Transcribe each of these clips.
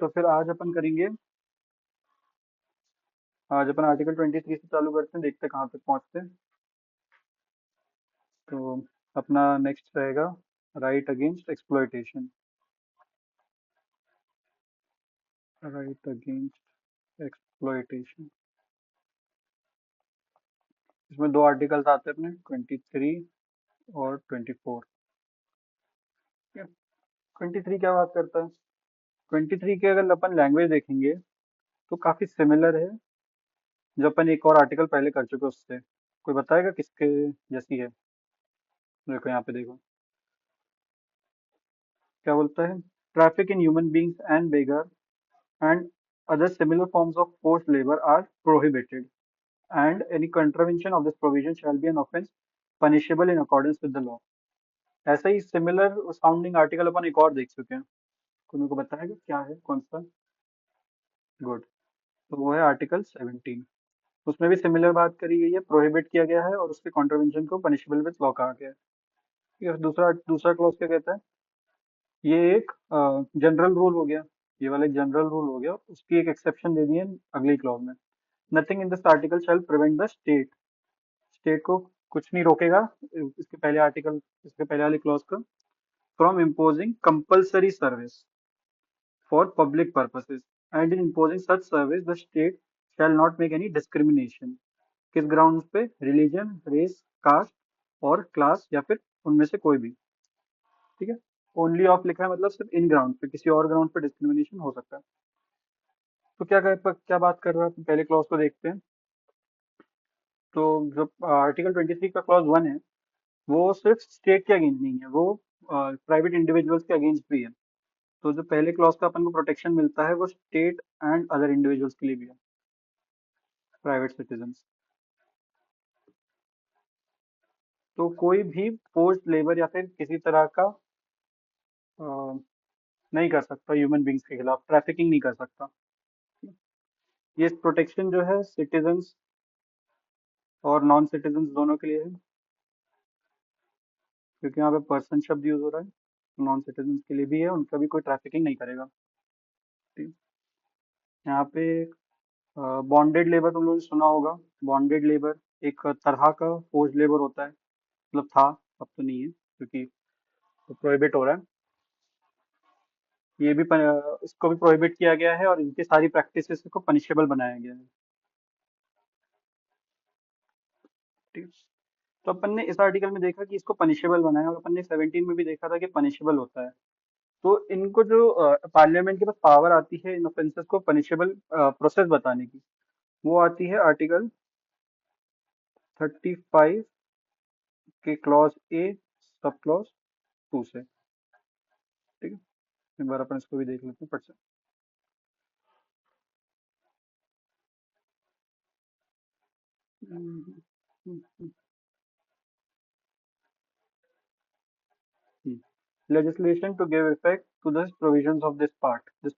तो फिर आज अपन आर्टिकल 23 से चालू करते हैं, देखते हैं कहाँ तक पहुँचते हैं। तो अपना नेक्स्ट रहेगा right against exploitation. Right against exploitation, इसमें दो आर्टिकल्स आते हैं अपने, 23 और 24। 23 क्या बात करता है? 23 के अगर अपन लैंग्वेज देखेंगे तो काफी सिमिलर है जो अपन एक और आर्टिकल पहले कर चुके हैं उससे। कोई बताएगा किसके जैसी है? देखो यहाँ पे देखो क्या बोलता है। Traffic in human beings and beggar and other similar forms of forced labor are prohibited, and any contravention of this provision shall be an offence punishable in accordance with the law। ऐसा ही similar sounding article अपन एक और देख चुके हैं। कोई मेरे को बताएगा क्या है, कौन सा? गुड। तो वो है आर्टिकल 17। उसमें भी सिमिलर बात करी गई है, प्रोहिबिट किया गया है और उसके कॉन्ट्रवेंशन को पनिशेबल विद लॉ कहा गया है। ठीक है, दूसरा दूसरा क्लॉज क्या कहता है? ये एक जनरल रूल हो गया, ये वाला एक जनरल रूल हो गया, उसकी एक एक्सेप्शन दे दी है अगली क्लॉज में। Nothing in this article shall prevent the state, state को कुछ नहीं रोकेगा इसके पहले आर्टिकल, इसके पहले वाले क्लॉज का, from imposing compulsory service for public purposes, and in imposing such service the state shall not make any discrimination. किस ग्राउंड पे? रिलीजन, रेस, कास्ट और क्लास, या फिर उनमें से कोई भी। ठीक है, ओनली ऑफ लिखा है मतलब सिर्फ इन ग्राउंड पे, किसी और ग्राउंड पे डिस्क्रिमिनेशन हो सकता है। तो क्या बात कर रहा है, पहले क्लॉज को देखते हैं। तो जो आर्टिकल 23 का क्लॉज 1 है वो सिर्फ स्टेट के अगेंस्ट नहीं है, वो प्राइवेट इंडिविजुअल्स के अगेंस्ट भी है। तो जो पहले क्लॉज का अपन को प्रोटेक्शन मिलता है वो स्टेट एंड अदर इंडिविजुअल्स के लिए भी है, प्राइवेट सिटीजन्स। तो कोई भी फोर्स्ड लेबर या फिर किसी तरह का अ, नहीं कर सकता ह्यूमन बींग्स के खिलाफ, ट्रैफिकिंग नहीं कर सकता। ये प्रोटेक्शन जो है सिटीजन्स और नॉन सिटीजन्स दोनों के लिए है, क्योंकि यहाँ पे पर्सन शब्द यूज हो रहा है। नॉन सिटीजन्स के लिए भी है, उनका भी कोई ट्रैफिकिंग नहीं करेगा। ठीक। यहाँ पे बॉन्डेड लेबर तुम लोगों ने सुना होगा। बॉन्डेड लेबर एक तरह का फोर्स्ड लेबर होता है, मतलब था, अब तो नहीं है क्योंकि प्रोहिबिट हो रहा है। इसको भी प्रोहिबिट किया गया है और इनकी सारी प्रैक्टिसेस को पनिशेबल बनाया गया है। ठीक है? तो अपन ने इस आर्टिकल में देखा कि इसको पनिशेबल बनाया, और अपन ने 17 में भी देखा था कि पनिशेबल होता है। तो इनको जो पार्लियामेंट के पास पावर आती है इन ऑफेंसेस को पनिशेबल प्रोसेस बताने की, वो आती है आर्टिकल 35 के क्लॉज ए सब क्लॉज 2 से। ठीक है, एक बार अपन इसको भी देख लेते हैं फट से। Legislation to give effect to the provisions of this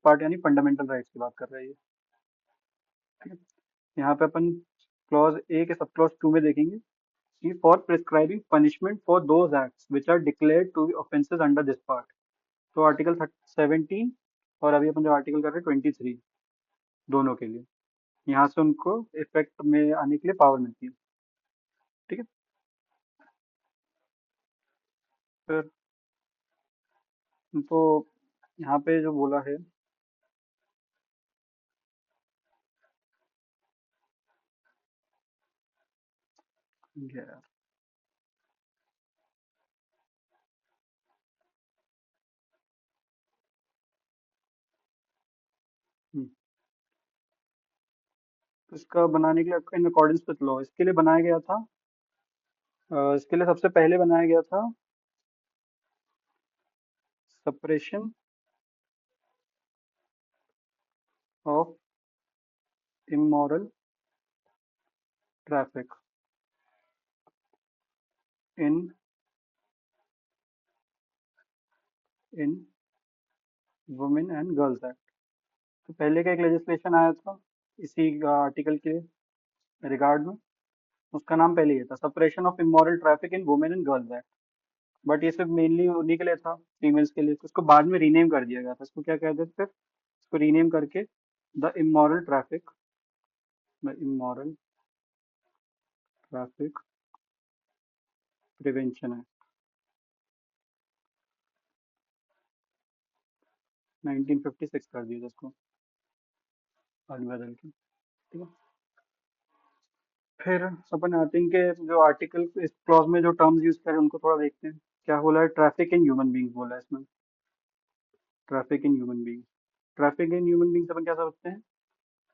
part यानी फंडामेंटल राइट्स की बात कर रही है। ठीक है, यहाँ पे अपन क्लॉज ए के सब क्लॉज 2 में देखेंगे कि for prescribing punishment for those acts which are declared to be offences under this part. तो आर्टिकल 17 और अभी अपन जो आर्टिकल कर रहे हैं 23, दोनों के लिए यहाँ से उनको इफेक्ट में आने के लिए पावर मिलती है। ठीक है, फिर तो यहाँ पे जो बोला है, यार, हम्म, तो इसका बनाने के लिए इन अकॉर्डेंस विथ लॉ इसके लिए बनाया गया था। इसके लिए सबसे पहले बनाया गया था suppression of immoral traffic in in women and girls act. तो पहले का एक लेजिस्लेशन आया था इसी आर्टिकल के रिगार्ड में, उसका नाम पहले ये था suppression of immoral traffic in women and girls act. But ये सिर्फ मेनली उन्हीं के लिए था, फीमेल्स के लिए। तो इसको बाद में रीनेम कर दिया गया था, इसको क्या कहते थे? इसको रीनेम करके the immoral traffic prevention act 1956 कर दिया जिसको आज बदल के। ठीक है। फिर अपन आते हैं कि जो आर्टिकल इस क्लॉज में जो टर्म्स यूज करें उनको थोड़ा देखते हैं। क्या बोला है? ट्रैफिक इन ह्यूमन बींग्स बोला है इसमें। Traffic in human beings, traffic in human beings अपन क्या समझते हैं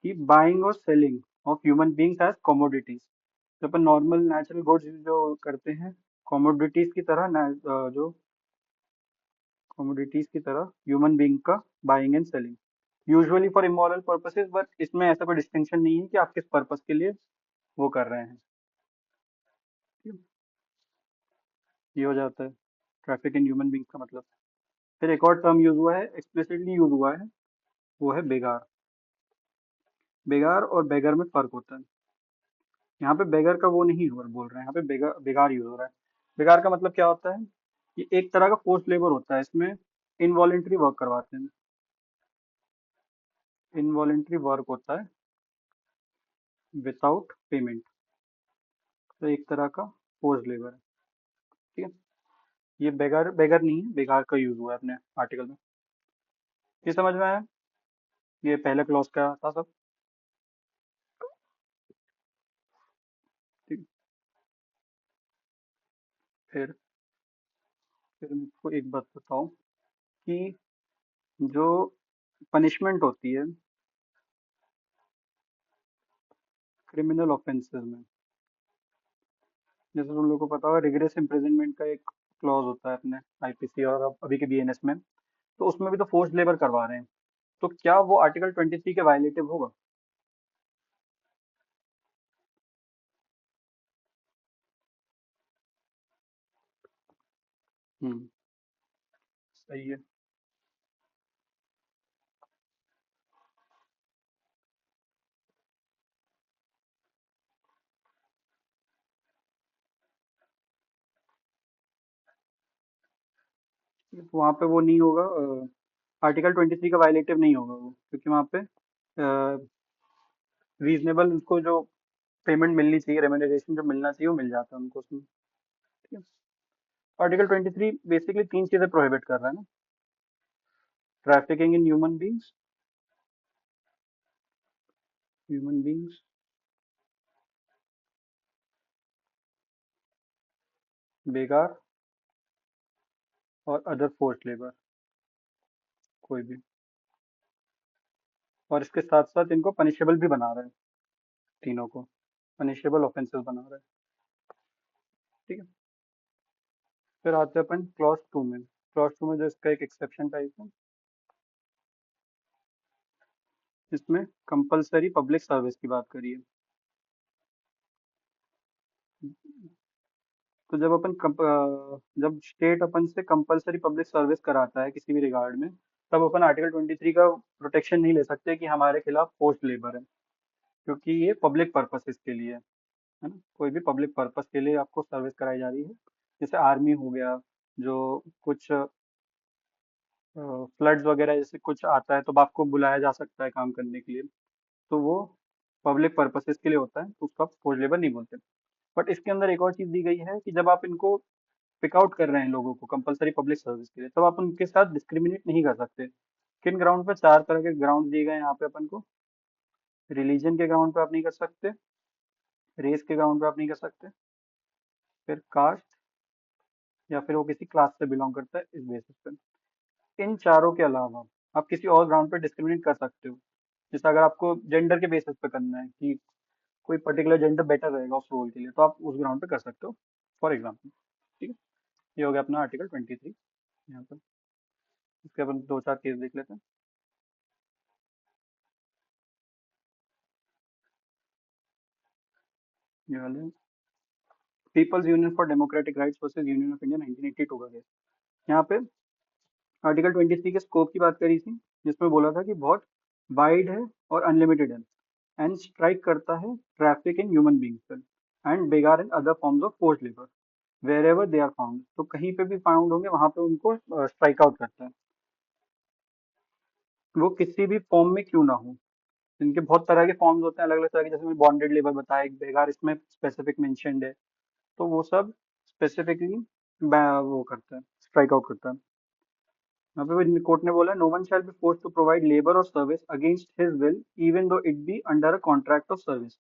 कि बाइंग और selling of human beings as commodities. जो अपन नॉर्मल नेचुरल गुड्स जो करते हैं कमोडिटीज की तरह जो कमोडिटीज की तरह ह्यूमन बींग का buying and selling usually for immoral purposes, but इसमें ऐसा कोई डिस्टिंक्शन नहीं है कि आप किस पर्पस के लिए वो कर रहे हैं। ये हो जाता है ट्रैफिक इन ह्यूमन बींग्स का मतलब। फिर एक और टर्म यूज हुआ है, एक्सप्लिसिटली यूज हुआ है, वो है बेगार। बेगार और बेगर में फर्क होता है। यहाँ पे बेगर का वो नहीं बोल रहे हैं, यहाँ पे बेगार बेगार यूज हो रहा है। बेगार का मतलब क्या होता है कि एक तरह का फोर्स लेबर होता है, इसमें इनवॉलेंट्री वर्क करवाते हैं। इनवॉलेंट्री वर्क होता है विदाउट पेमेंट, तो एक तरह का फोर्स लेबर है। ठीक है। ये बेगर बेगर नहीं है, बेगार का यूज हुआ है अपने आर्टिकल में। ये समझ में आया? ये पहले क्लॉज का था सब। ठीक। फिर फिर मुझको एक बात बताओ कि जो पनिशमेंट होती है क्रिमिनल ऑफेंसेस में, जैसे तुम लोग को पता होगा रिग्रेस इम्प्रिजनमेंट का एक क्लॉज होता है अपने आईपीसी और अब अभी के बीएनएस में, तो उसमें भी तो फोर्स लेबर करवा रहे हैं। तो क्या वो आर्टिकल 23 के वायलेटिव होगा? हम्म। सही है। तो वहाँ पे वो नहीं होगा, आर्टिकल 23 का वायलेटिव नहीं होगा वो, क्योंकि वहाँ पे रीजनेबल उनको जो पेमेंट मिलनी चाहिए, रेम्यूनरेशन जो मिलना चाहिए वो मिल जाता है उनको उसमें। ठीक है। आर्टिकल 23 बेसिकली तीन चीजें प्रोहिबिट कर रहा है ना, ट्रैफिकिंग इन ह्यूमन बींग्स, बेगार और अदर फोर्स लेबर, कोई भी। और इसके साथ साथ इनको पनिशेबल भी बना रहा है, तीनों को पनिशेबल ऑफेंसेस बना रहा है। ठीक है। फिर आते हैं अपन क्लॉज टू में। क्लॉज टू में जो इसका एक एक्सेप्शन टाइप है, इसमें कंपलसरी पब्लिक सर्विस की बात करिए। तो जब स्टेट अपन से कंपलसरी पब्लिक सर्विस कराता है किसी भी रिगार्ड में, तब अपन आर्टिकल 23 का प्रोटेक्शन नहीं ले सकते कि हमारे खिलाफ फोर्स्ड लेबर है, क्योंकि ये पब्लिक पर्पसेस के लिए है ना, कोई भी पब्लिक पर्पस के लिए आपको सर्विस कराई जा रही है। जैसे आर्मी हो गया, जो कुछ फ्लड्स वगैरह जैसे कुछ आता है तो आपको बुलाया जा सकता है काम करने के लिए, तो वो पब्लिक पर्पसेस के लिए होता है, तो उसको फोर्स्ड लेबर नहीं बोलते। बट इसके अंदर एक और चीज दी गई है कि जब आप इनको पिक आउट कर रहे हैं लोगों को कंपलसरी पब्लिक सर्विस के लिए, तब आप उनके साथ डिस्क्रिमिनेट नहीं कर सकते। किन ग्राउंड पे? चार तरह के ग्राउंड दिए गए हैं यहाँ पे अपन को। रिलीजन के ग्राउंड पे आप नहीं कर सकते, रेस के ग्राउंड पे आप नहीं कर सकते, फिर कास्ट या फिर वो किसी क्लास से बिलोंग करता है इस बेसिस पे। इन चारों के अलावा आप किसी और ग्राउंड पे डिस्क्रिमिनेट कर सकते हो। जैसे अगर आपको जेंडर के बेसिस पे करना है कि कोई पर्टिकुलर जेंडर बेटर रहेगा उस रोल के लिए, तो आप उस ग्राउंड पे कर सकते हो, फॉर एग्जाम्पल। ठीक है। ये हो गया अपना आर्टिकल 23 यहाँ पर। इसके अपन दो चार केस देख लेते हैं। ये वाले people's union for democratic rights versus union of India 1982 का केस। यहाँ पे आर्टिकल 23 के स्कोप की बात करी थी, जिसमें बोला था कि बहुत वाइड है और अनलिमिटेड है, एंड स्ट्राइक करता है ट्रैफिक इन ह्यूमन बींग्स पर and begar in other forms of force labour wherever they are found. तो कहीं पे भी फाउंड होंगे वहां पे उनको स्ट्राइक आउट करता है। वो किसी भी फॉर्म में क्यों ना हो। इनके बहुत तरह के फॉर्म्स होते हैं, अलग अलग तरह के, जैसे मैंने बॉन्डेड लेबर बताया, एक बेगार इसमें स्पेसिफिक मेंशन्ड है। तो वो सब स्पेसिफिकली वो करता है, स्ट्राइक आउट करता है। यहाँ पे कोर्ट ने बोला, no one shall be force to provide labour और service against his will even though it be under a contract of service.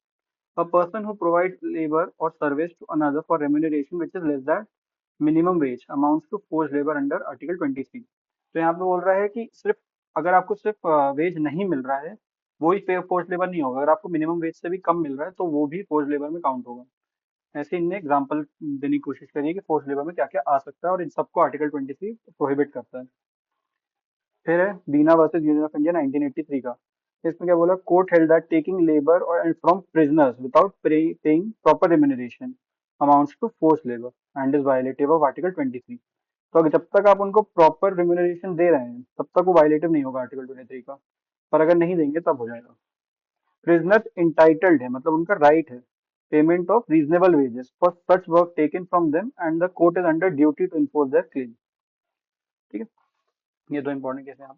A person who provides labor or service to another for remuneration which is less than minimum wage amounts to forced labor under Article 23। तो यहाँ पे बोल रहा है कि सिर्फ अगर आपको सिर्फ वेज नहीं मिल रहा है, वो ही फोर्स्ड लेबर नहीं होगा। अगर आपको मिनिमम वेज से भी कम मिल रहा है तो वो भी फोर्स्ड लेबर में काउंट होगा। ऐसे इनने एग्जाम्पल देने की कोशिश करी है कि फोर्स्ड लेबर में क्या क्या आ सकता है, और इन सबको आर्टिकल 23 प्रोहिबिट करता है। फिर है Deena versus union of India 1983 का। इसमें क्या बोला, court held that taking labour और from prisoners without paying proper remuneration amounts to force labour and is violative of article 23। तो अगर जब तक आप उनको प्रॉपर रेम्यूनरेशन दे रहे हैं तब तक वो वायलेटिव नहीं होगा आर्टिकल 23 का, पर अगर नहीं देंगे तब हो जाएगा। प्रिजनर्स इंटाइटल्ड है, मतलब उनका राइट है payment of reasonable wages for such work taken from them and the court is under duty to enforce their claim. ठीक है, ये दो इंपॉर्टेंट केस हैं। आप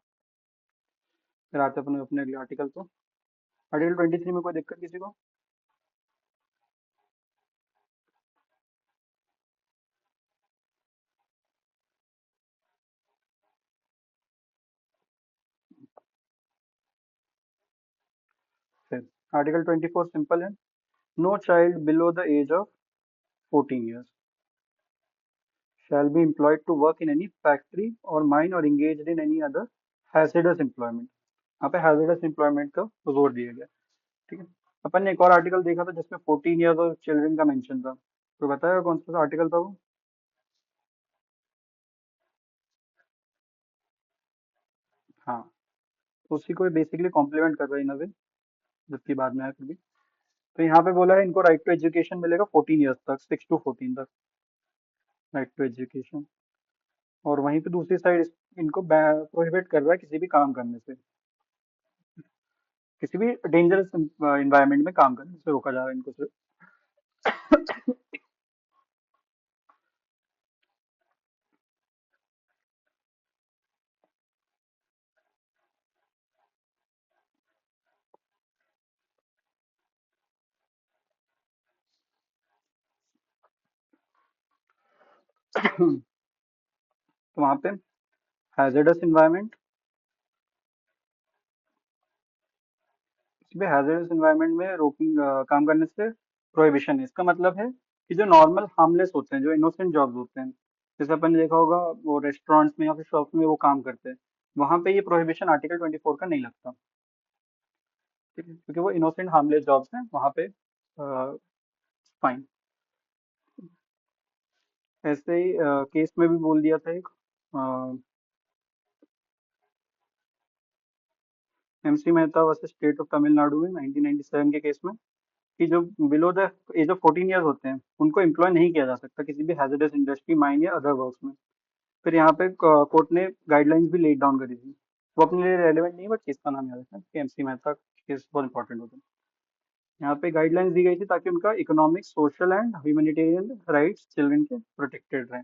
फिर आते हैं अपने अपने अगले आर्टिकल को। आर्टिकल 23 में कोई दिक्कत किसी को? फिर आर्टिकल 24 सिंपल है, no child below the age of 14 years shall be employed to work in any factory or mine or engaged in any other hazardous employment। यहाँ पे hazardous employment का जोर दिया गया। ठीक है, अपन ने एक और आर्टिकल देखा था जिसमें 14 ईयर्स और चिल्ड्रन का मेंशन था, तो बताया कौन सा आर्टिकल था वो? हाँ, तो उसी को बेसिकली कॉम्प्लीमेंट कर रहा है इन अ वे, जबकि बाद में आया फिर भी। तो यहाँ पे बोला है इनको राइट टू एजुकेशन मिलेगा 14 ईयर्स तक, 6 to 14 तक राइट टू एजुकेशन। और वहीं पे दूसरी साइड इनको प्रोहिबिट कर रहा है किसी भी काम करने से, किसी भी डेंजरस इन्वायरमेंट में काम करने से रोका जा रहा है इनको सिर्फ। तो वहाँ पे हैजर्डस इन्वायरमेंट, किसी भी हैजर्डस इन्वायरमेंट में काम करने से प्रोहिबिशन है। इसका मतलब है कि जो नॉर्मल हार्मलेस होते हैं, जो इनोसेंट जॉब्स होते हैं, जैसे अपन ने देखा होगा वो रेस्टोरेंट्स में या फिर शॉप्स में वो काम करते हैं, वहां पे ये प्रोहिबिशन आर्टिकल 24 का नहीं लगता। ठीक है, क्योंकि वो इनोसेंट हार्मलेस जॉब्स हैं, वहां पे फाइन। ऐसे ही केस में भी बोल दिया था एक, MC Mehta versus state of Tamil Nadu में 1997 के केस में, कि जो below the age of 14 years होते हैं उनको एम्प्लॉय नहीं किया जा सकता किसी भी हैजर्डस इंडस्ट्री, माइन या अदर वर्क्स में। फिर यहाँ पे कोर्ट ने गाइडलाइंस भी लेट डाउन करी थी, वो अपने लिए रेलिवेंट नहीं है, बट केस का नाम याद रखना कि एमसी मेहता केस बहुत इंपॉर्टेंट होता है। यहाँ पे गाइडलाइंस दी गई थी ताकि उनका economic, social and humanitarian rights children के प्रोटेक्टेड रहें।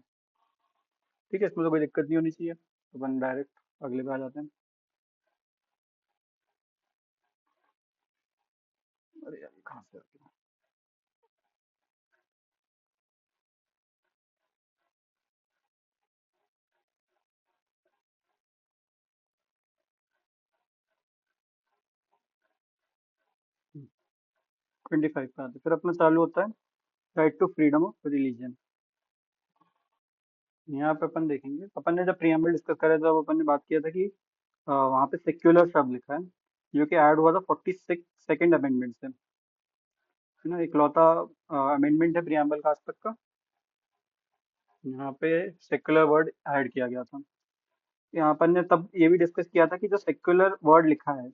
ठीक है, इसमें तो कोई दिक्कत नहीं होनी चाहिए, तो अपन डायरेक्ट अगले पे आ जाते हैं। अरे यार, ये कहाँ से 25 पे आते हैं। फिर अपना चालू होता है right to freedom of religion. यहाँ पे अपन देखेंगे, अपन ने जब प्रियम्बल डिस्कस करा था, तब अपन ने बात किया था कि वहाँ पे सेक्युलर शब्द लिखा है, जो कि ऐड हुआ था 46 सेकेंड अमेंडमेंट से, है ना, इकलौता अमेंडमेंट है प्रियम्बल का आज तक का। यहाँ पे सेक्युलर वर्ड ऐड किया गया था। यहाँ अपन ने तब ये भी डिस्कस किया था कि जो सेक्युलर वर्ड लिखा है,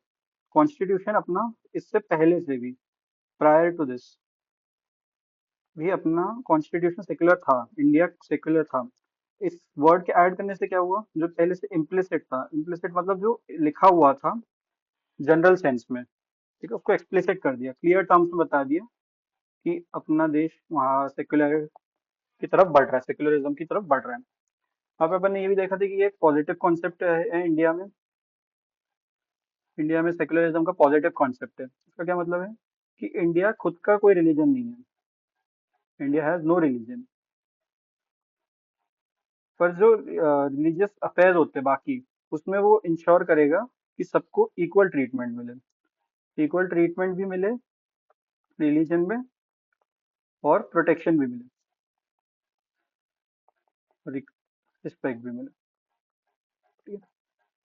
कॉन्स्टिट्यूशन अपना इससे पहले से भी, प्रायर टू दिस भी अपना कॉन्स्टिट्यूशन सेक्युलर था, इंडिया सेक्युलर था। इस वर्ड के ऐड करने से क्या हुआ, जो पहले से इम्प्लिसिट था, इम्प्लिसिट मतलब जो लिखा हुआ था जनरल सेंस में, ठीक है, उसको एक्सप्लिसिट कर दिया, क्लियर टर्म्स में बता दिया कि अपना देश वहाँ सेक्युलर की तरफ बढ़ रहा है, सेक्युलरिज्म की तरफ बढ़ रहा है। अब अपन ने ये भी देखा था कि ये एक पॉजिटिव कॉन्सेप्ट है इंडिया में, इंडिया में सेकुलरिज्म का पॉजिटिव कॉन्सेप्ट है। इसका क्या मतलब है कि इंडिया खुद का कोई रिलीजन नहीं है। India has no religion. पर जो रिलीजियस अफेयर्स होते हैं बाकी, उसमें वो इंश्योर करेगा कि सबको इक्वल ट्रीटमेंट मिले। इक्वल ट्रीटमेंट भी मिले रिलीजन में, और प्रोटेक्शन भी मिले, रिस्पेक्ट भी मिले। ठीक है।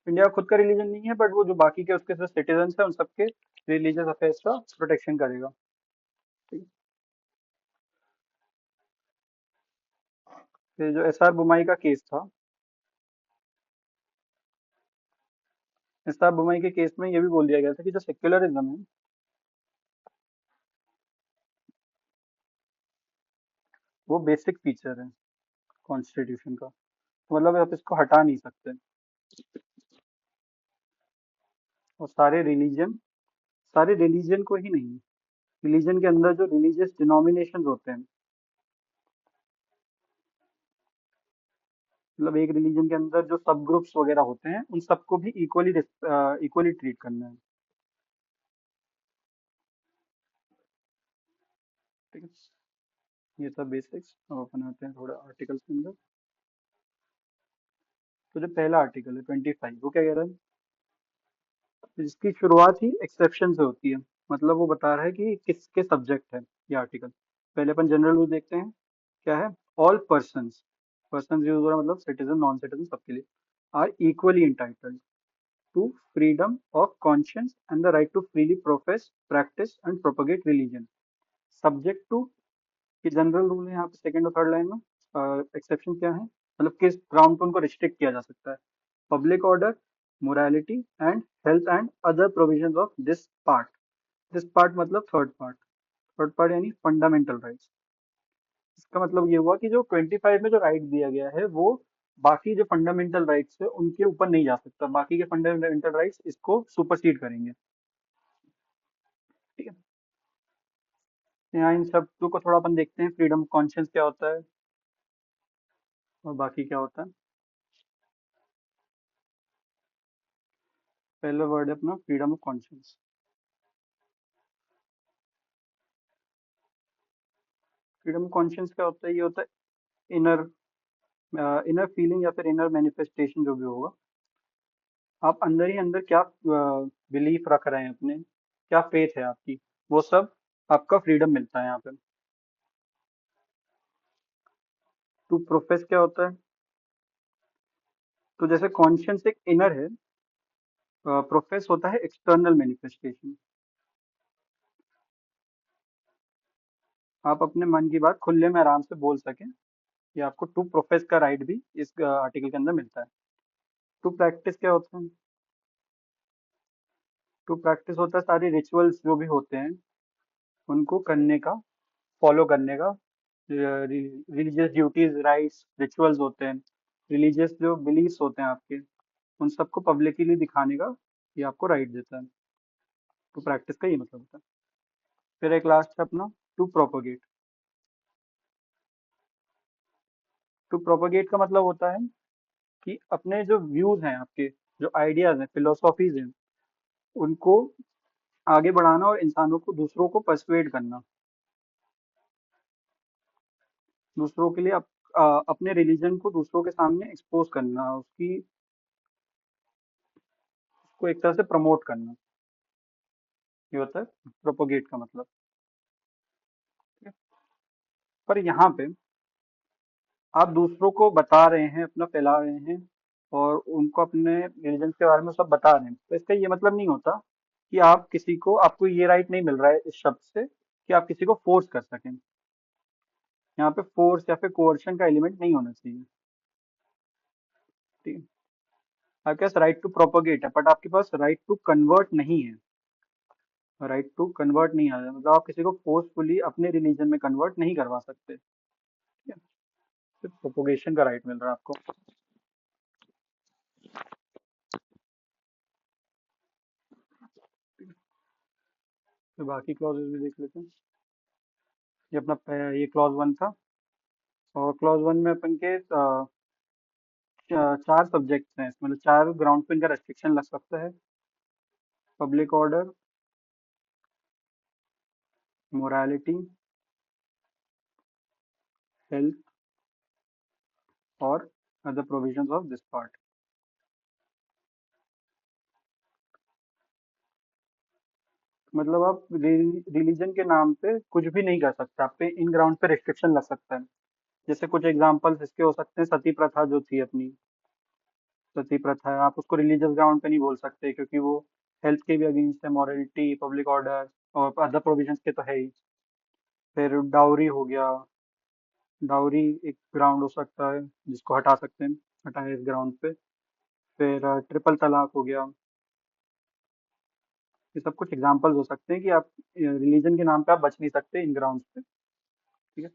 इंडिया खुद का रिलीजन नहीं है, बट वो जो बाकी के उसके सिटीजन है उन सबके रिलीजियस अफेयर्स का प्रोटेक्शन करेगा। ठीक है। फिर जो एस आर बुमाई का केस था, एस आर बुमाई के केस में ये भी बोल दिया गया था कि जो सेक्युलरिज्म है वो बेसिक फीचर है कॉन्स्टिट्यूशन का। मतलब आप इसको हटा नहीं सकते। और सारे रिलीजन को ही नहीं, रिलीजन के अंदर जो रिलीजियस डिनोमिनेशन होते हैं, मतलब एक रिलीजन के अंदर जो सब ग्रुप्स वगैरह होते हैं उन सबको भी इक्वली ट्रीट करना है। ठीक है। ये सब बेसिक्स अब अपन आते हैं थोड़ा आर्टिकल्स के अंदर। तो जो पहला आर्टिकल है 25, वो क्या कह रहा है? इसकी शुरुआत ही एक्सेप्शन से होती है। मतलब वो बता रहा है कि किसके सब्जेक्ट है ये आर्टिकल। पहले अपन जनरल रूल देखते हैं। क्या है? ऑल पर्सन्स, पर्सन्स यूज हो रहा है मतलब सिटीजन नॉन सिटीजन सबके लिए, are equally entitled to freedom of conscience and the right to freely profess practise and propagate religion, subject to. ये जनरल रूल है यहाँ पे सेकंड और थर्ड लाइन में। एक्सेप्शन क्या है, मतलब किस ग्राउंड पर उनको रिस्ट्रिक्ट किया जा सकता है? Public order, morality and health and other provisions of this part. This part मतलब थर्ड पार्ट। थर्ड पार्ट यानी फंडामेंटल राइट्स। इसका मतलब ये हुआ कि जो 25 में जो राइट दिया गया है वो बाकी जो फंडामेंटल राइट्स है उनके ऊपर नहीं जा सकता। बाकी के फंडामेंटल राइट्स इसको सुपरसीड करेंगे। ठीक है। यहाँ इन शब्दों को थोड़ा अपन देखते हैं। फ्रीडम कॉन्शियंस क्या होता है और बाकी क्या होता है। पहला वर्ड है अपना freedom of conscience. Freedom of conscience क्या होता है? ये होता है इनर इनर फीलिंग या फिर इनर मैनिफेस्टेशन जो भी होगा। आप अंदर ही अंदर क्या बिलीफ रख रहे हैं अपने, क्या फेथ है आपकी, वो सब आपका फ्रीडम मिलता है यहाँ पे। टू प्रोफेस क्या होता है? तो जैसे कॉन्शियंस एक इनर है, प्रोफेस होता है एक्सटर्नल मैनिफेस्टेशन। आप अपने मन की बात खुले में आराम से बोल सकें, ये आपको टू प्रोफेस का राइट भी इस आर्टिकल के अंदर मिलता है। टू प्रैक्टिस क्या होता है? टू प्रैक्टिस होता है सारी रिचुअल्स जो भी होते हैं उनको करने का, फॉलो करने का। रिलीजियस ड्यूटीज, राइट्स, रिचुअल्स होते हैं, रिलीजियस जो बिलीफ्स होते हैं आपके, उन सबको पब्लिकली दिखाने का ये आपको राइट देता है। टू प्रैक्टिस का ये मतलब होता है। फिर एक लास्ट है अपना टू प्रोपोगेट। टू प्रोपोगेट का मतलब होता है कि अपने जो व्यूज हैं आपके, जो आइडियाज हैं, फिलोसॉफीज हैं, उनको आगे बढ़ाना और इंसानों को, दूसरों को पर्सुएड करना। दूसरों के लिए अपने रिलीजन को दूसरों के सामने एक्सपोज करना, उसकी, उसको एक तरह से प्रमोट करना, ये होता है प्रोपोगेट का मतलब। ठीक है? पर यहाँ पे आप दूसरों को बता रहे हैं, अपना फैला रहे हैं, और उनको अपने रिलीजन के बारे में सब बता रहे हैं, तो इसका ये मतलब नहीं होता कि आप किसी को, आपको ये राइट नहीं मिल रहा है इस शब्द से कि आप किसी को फोर्स कर सकें। यहाँ पे फोर्स या फिर कोerशन का एलिमेंट नहीं होना चाहिए। ठीक है। आपके पास राइट टू प्रोपोगेट है, बट आपके पास राइट टू कन्वर्ट नहीं है। राइट टू कन्वर्ट नहीं है, मतलब आप किसी को फोर्सफुली अपने रिलीजन में कन्वर्ट नहीं करवा सकते। ठीक है। सिर्फ प्रोपोगेशन का राइट मिल रहा है आपको। तो बाकी क्लॉजेस भी देख लेते हैं। ये अपना ये क्लॉज 1 था। और क्लॉज 1 में अपन के चार सब्जेक्ट्स हैं इसमें, मतलब चार ग्राउंड पे इनका रेस्ट्रिक्शन लग सकता है। पब्लिक ऑर्डर, मोरालिटी, हेल्थ और other provisions of this part. मतलब आप रिलीजन के नाम पे कुछ भी नहीं कर सकते, आप पे इन ग्राउंड पे रिस्ट्रिक्शन लग सकता है। जैसे कुछ एग्जांपल्स इसके हो सकते हैं, सती प्रथा जो थी अपनी, सती प्रथा है, आप उसको रिलीजियस ग्राउंड पे नहीं बोल सकते क्योंकि वो हेल्थ के भी अगेंस्ट है, मॉरलिटी, पब्लिक ऑर्डर और अदर प्रोविजंस के तो है ही। फिर डाउरी हो गया, डाउरी एक ग्राउंड हो सकता है जिसको हटा सकते हैं, हटाए इस ग्राउंड पे। फिर ट्रिपल तलाक हो गया। ये सब कुछ एग्जांपल्स हो सकते हैं कि आप रिलीजन के नाम पे आप बच नहीं सकते इन ग्राउंड्स पे। ठीक है।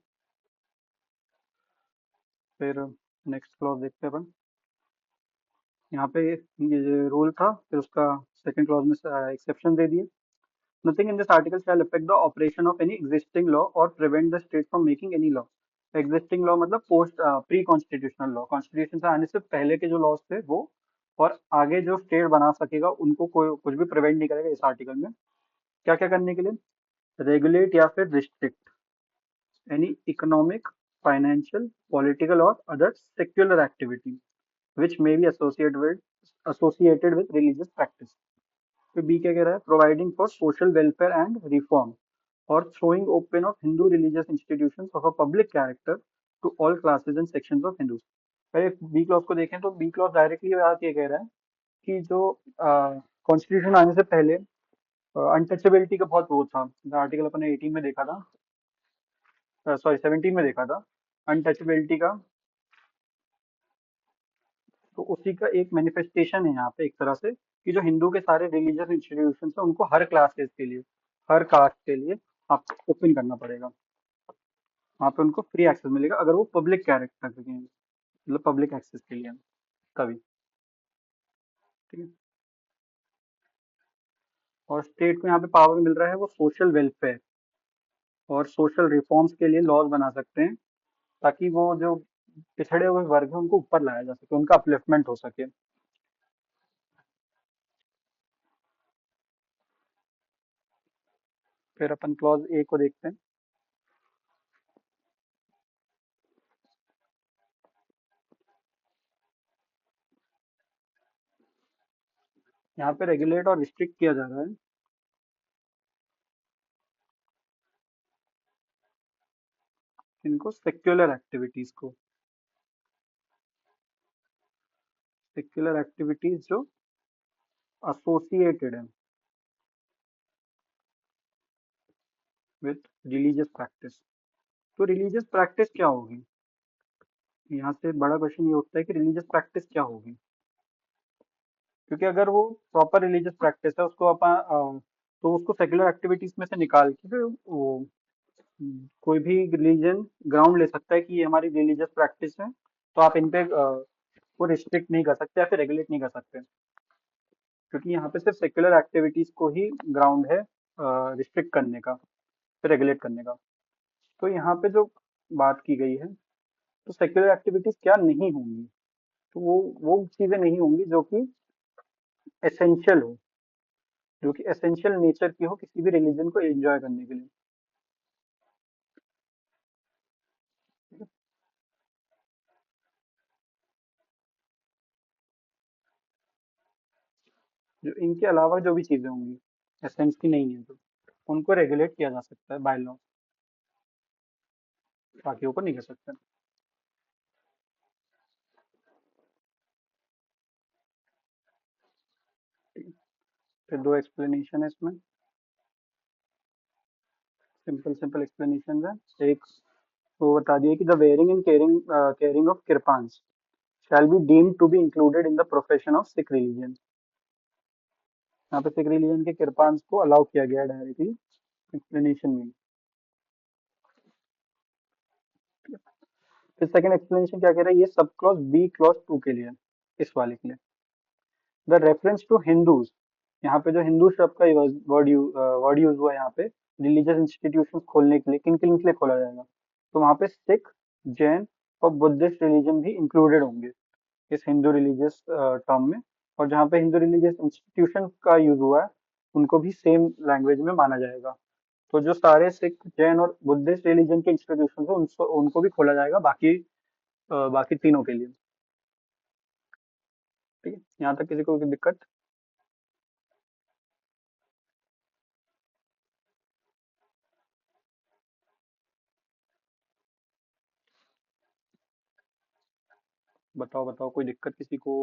फिर नेक्स्ट क्लॉज देखते हैं अपन। यहाँ पे ये रूल था, फिर उसका सेकंड क्लॉज में एक्सेप्शन दे दिए। Nothing in this article shall affect the operation of any existing law or prevent the state from making any law. Existing law मतलब post pre constitutional law, constitution से आने से पहले के जो लॉज थे वो, और आगे जो स्टेट बना सकेगा उनको कोई कुछ भी प्रिवेंट नहीं करेगा इस आर्टिकल में। क्या क्या करने के लिए? रेगुलेट या फिर restrict any economic, financial, political और other secular activity which may be associated with religious practice. तो बी क्या कह रहा है? Providing for social welfare and reform or throwing open of Hindu religious institutions of a public character to all classes and sections of Hindus. पहले B clause को देखें तो B clause directly बात ये कह रहा है कि जो कॉन्स्टिट्यूशन आने से पहले अनटचेबिलिटी का बहुत वो था। आर्टिकल अपन ने 18 में देखा था, सॉरी 17 में देखा था अनटचेबिलिटी का। तो उसी का एक मैनिफेस्टेशन है यहाँ पे एक तरह से, कि जो हिंदू के सारे रिलीजियस इंस्टीट्यूशन है उनको हर क्लासेस के लिए, हर कास्ट के लिए आपको ओपन करना पड़ेगा। वहाँ पे उनको फ्री एक्सेस मिलेगा अगर वो पब्लिक कैरेक्टर के हैं, मतलब पब्लिक एक्सेस के लिए हैं, तभी। ठीक है। और स्टेट को यहाँ पे पावर मिल रहा है वो सोशल वेलफेयर और सोशल रिफॉर्म्स के लिए लॉज बना सकते हैं, ताकि वो जो पिछड़े हुए वर्ग है उनको ऊपर लाया जा सके, उनका अपलिफ्टमेंट हो सके। फिर अपन क्लॉज ए को देखते हैं। यहाँ पे रेगुलेट और रिस्ट्रिक्ट किया जा रहा है इनको, सेक्युलर एक्टिविटीज को, सेक्युलर एक्टिविटीज जो एसोसिएटेड है विथ रिलीजियस प्रैक्टिस। तो रिलीजियस प्रैक्टिस क्या होगी? यहाँ से बड़ा क्वेश्चन ये उठता है कि रिलीजियस प्रैक्टिस क्या होगी, क्योंकि अगर वो प्रॉपर रिलीजियस प्रैक्टिस है उसको अपन तो उसको सेक्युलर एक्टिविटीज में से निकाल के फिर वो कोई भी रिलीजन ग्राउंड ले सकता है कि ये हमारी रिलीजियस प्रैक्टिस है, तो आप इन पे वो रिस्ट्रिक्ट नहीं कर सकते या फिर रेगुलेट नहीं कर सकते, क्योंकि यहाँ पे सिर्फ सेक्युलर एक्टिविटीज को ही ग्राउंड है रिस्ट्रिक्ट करने का, फिर रेगुलेट करने का। तो यहाँ पे जो बात की गई है, तो सेक्युलर एक्टिविटीज क्या नहीं होंगी? तो वो चीजें नहीं होंगी जो कि एसेंशियल हो, जो कि एसेंशियल नेचर की हो किसी भी रिलीजन को एंजॉय करने के लिए। जो इनके अलावा जो भी चीजें होंगी एसेंस की नहीं है, तो उनको रेगुलेट किया जा सकता है बाय लॉ, बाकियों को नहीं कर सकते। फिर दो एक्सप्लेनेशन है इसमें, सिंपल सिंपल एक्सप्लेनेशन है। एक वो बता दिया कि the wearing and caring of kirpans shall be deemed to be included in the profession of Sikh religion. यहाँ पे सिख रिलीजन के किरपान्स को अलाउ किया गया डायरेक्टली एक्सप्लेनेशन में। फिर सेकंड एक्सप्लेनेशन क्या कह रहा है, ये सब क्लॉज बी क्लॉज 2 के लिए, इस वाले के लिए। द रेफरेंस टू हिंदूज, यहाँ पे जो हिंदू शब्द का वर्ड यूज हुआ है यहाँ पे रिलीजियस इंस्टीट्यूशन खोलने के लिए, किन किन के लिए खोला जाएगा? तो वहाँ पे सिख, जैन और बुद्धिस्ट रिलीजन भी इंक्लूडेड होंगे इस हिंदू रिलीजियस टर्म में। और जहाँ पे हिंदू रिलीजियस इंस्टीट्यूशन का यूज हुआ है उनको भी सेम लैंग्वेज में माना जाएगा। तो जो सारे सिख, जैन और बुद्धिस्ट रिलीजन के इंस्टीट्यूशन है उनको उनको भी खोला जाएगा, बाकी बाकी तीनों के लिए। ठीक है, यहाँ तक किसी को कोई दिक्कत? बताओ बताओ, कोई दिक्कत किसी को?